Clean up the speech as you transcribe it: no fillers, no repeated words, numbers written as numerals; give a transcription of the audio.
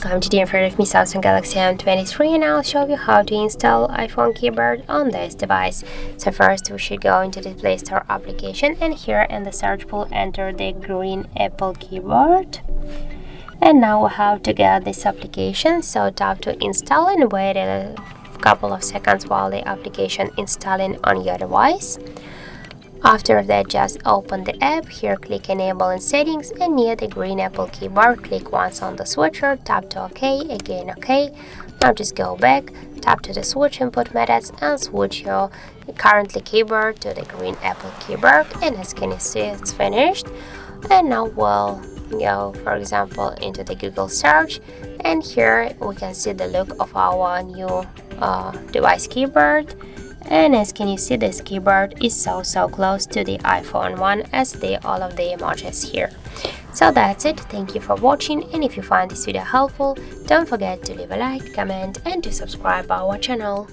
Welcome, today in front of me Samsung Galaxy M23, and I'll show you how to install iPhone keyboard on this device. So first we should go into the Play Store application, and here in the search pool enter the green Apple keyboard. And now we have to get this application, so tap to install and wait a couple of seconds while the application installing on your device. After that, just open the app. Here click enable in settings, and near the green Apple keyboard click once on the switcher, tap to OK, again OK. Now just go back, tap to the switch input methods and switch your currently keyboard to the green Apple keyboard, and as can you see it's finished. And now we'll go, for example, into the Google search, and here we can see the look of our new device keyboard. And as can you see, this keyboard is so close to the iPhone one as all of the emojis here. So that's it. Thank you for watching, and if you find this video helpful, don't forget to leave a like, comment and to subscribe our channel.